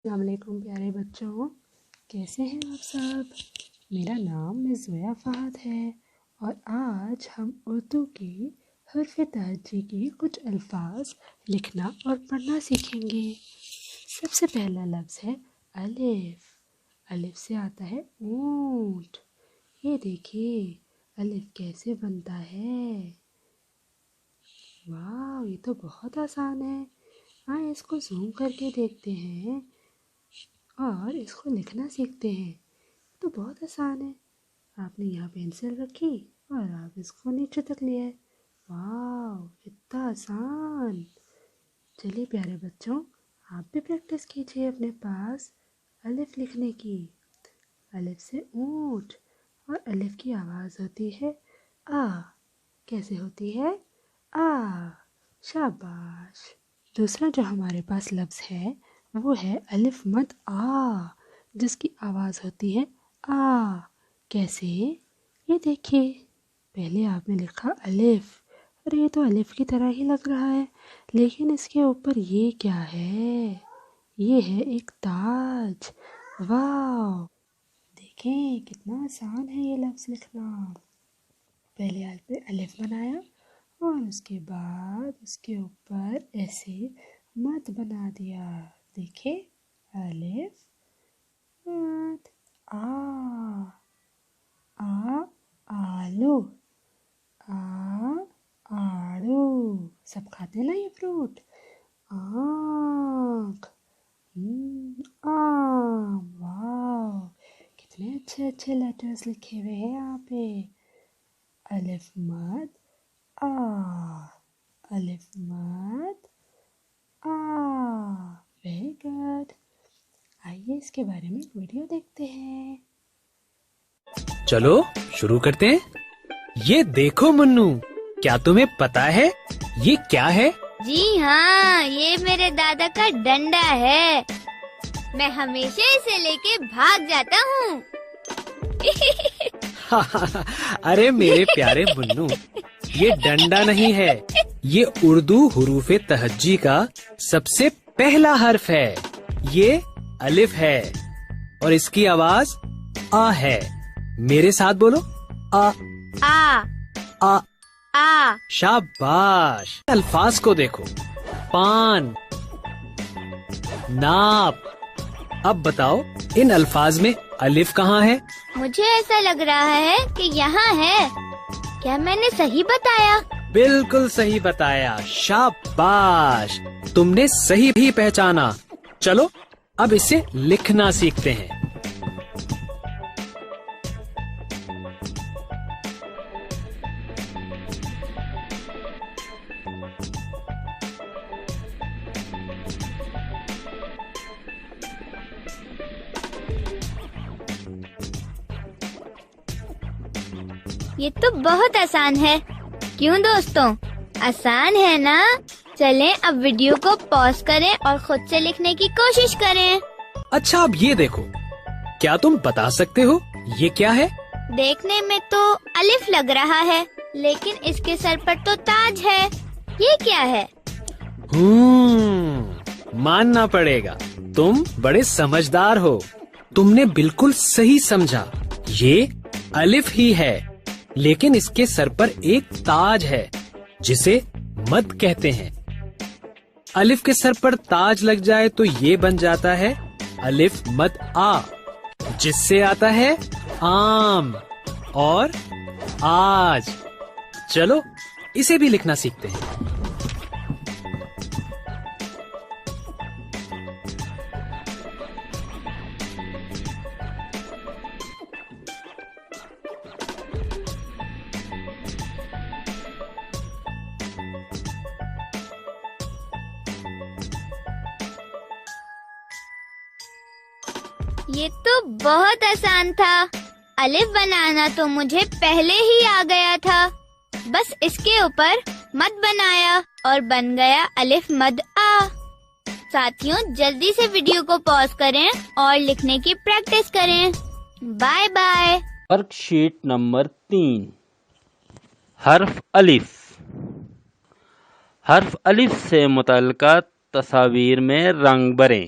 السلام علیکم پیارے بچوں، کیسے ہیں آپ سب؟ میرا نام زویا فہد ہے اور آج ہم اردو کی حرف تہجی کی کچھ الفاظ لکھنا اور پڑھنا سیکھیں گے۔ سب سے پہلا لفظ ہے الف۔ الف سے آتا ہے اونٹ۔ یہ دیکھیے الف کیسے بنتا ہے۔ واو، یہ تو بہت آسان ہے۔ اس کو زوم کر کے دیکھتے ہیں اور اس کو لکھنا سیکھتے ہیں۔ تو بہت آسان ہے۔ آپ نے یہاں پینسل رکھی اور آپ اس کو نیچے تک لیا ہے۔ واو، اتنا آسان۔ چلیے پیارے بچوں، آپ بھی پریکٹس کیجئے اپنے پاس الف لکھنے کی۔ الف سے اونٹ، اور الف کی آواز ہوتی ہے آ۔ کیسے ہوتی ہے؟ آ۔ شاباش۔ دوسرا جو ہمارے پاس لفظ ہے وہ ہے الف مد آ، جس کی آواز ہوتی ہے آ۔ کیسے؟ یہ دیکھیے، پہلے آپ نے لکھا الف، اور یہ تو الف کی طرح ہی لگ رہا ہے، لیکن اس کے اوپر یہ کیا ہے؟ یہ ہے ایک تاج۔ واو، دیکھیں کتنا آسان ہے یہ لفظ لکھنا۔ پہلے آپ نے الف بنایا اور اس کے بعد اس کے اوپر ایسے مد بنا دیا۔ دیکھیں، الف مد آ۔ آ آلو، آ آڑو، سب کھاتے نا یہ فروٹ۔ آنکھ، آم۔ واو، کتنے اچھے اچھے لیٹرز لکھے ہوئے ہیں یہاں پہ۔ الف مد آ، الف مد آ۔ Very good. آئیے اس کے بارے میں ویڈیو دیکھتے ہیں۔ چلو شروع کرتے ہیں۔ یہ دیکھو منو، کیا تمہیں پتا ہے یہ کیا ہے؟ جی ہاں، یہ میرے دادا کا ڈنڈا ہے۔ میں ہمیشہ اسے لے کے بھاگ جاتا ہوں۔ ارے میرے پیارے منو، یہ ڈنڈا نہیں ہے، یہ اردو حروف تہجی کا سب سے پہلا حرف ہے۔ یہ الف ہے اور اس کی آواز آ ہے۔ میرے ساتھ بولو، آ آ آ۔ آ۔ شاباش۔ الفاظ کو دیکھو، پان، ناپ۔ اب بتاؤ ان الفاظ میں الف کہاں ہے؟ مجھے ایسا لگ رہا ہے کہ یہاں ہے۔ کیا میں نے صحیح بتایا؟ بالکل صحیح بتایا، شاباش، تم نے صحیح بھی پہچانا۔ چلو اب اسے لکھنا سیکھتے ہیں۔ یہ تو بہت آسان ہے، کیوں دوستوں؟ آسان ہے نا؟ چلیں اب ویڈیو کو پاز کریں اور خود سے لکھنے کی کوشش کریں۔ اچھا اب یہ دیکھو، کیا تم بتا سکتے ہو یہ کیا ہے؟ دیکھنے میں تو الف لگ رہا ہے، لیکن اس کے سر پر تو تاج ہے۔ یہ کیا ہے؟ ماننا پڑے گا، تم بڑے سمجھدار ہو۔ تم نے بالکل صحیح سمجھا، یہ الف ہی ہے، لیکن اس کے سر پر ایک تاج ہے جسے مد کہتے ہیں۔ الف کے سر پر تاج لگ جائے تو یہ بن جاتا ہے الف مد آ، جس سے آتا ہے آم اور آج۔ چلو اسے بھی لکھنا سیکھتے ہیں۔ یہ تو بہت آسان تھا۔ الف بنانا تو مجھے پہلے ہی آ گیا تھا، بس اس کے اوپر مد بنایا اور بن گیا الف مد آ۔ ساتھیوں جلدی سے ویڈیو کو پاز کریں اور لکھنے کی پریکٹس کریں۔ Bye bye. Worksheet number 3، حرف الف۔ حرف الف سے متعلقہ تصاویر میں رنگ بھریں۔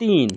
3।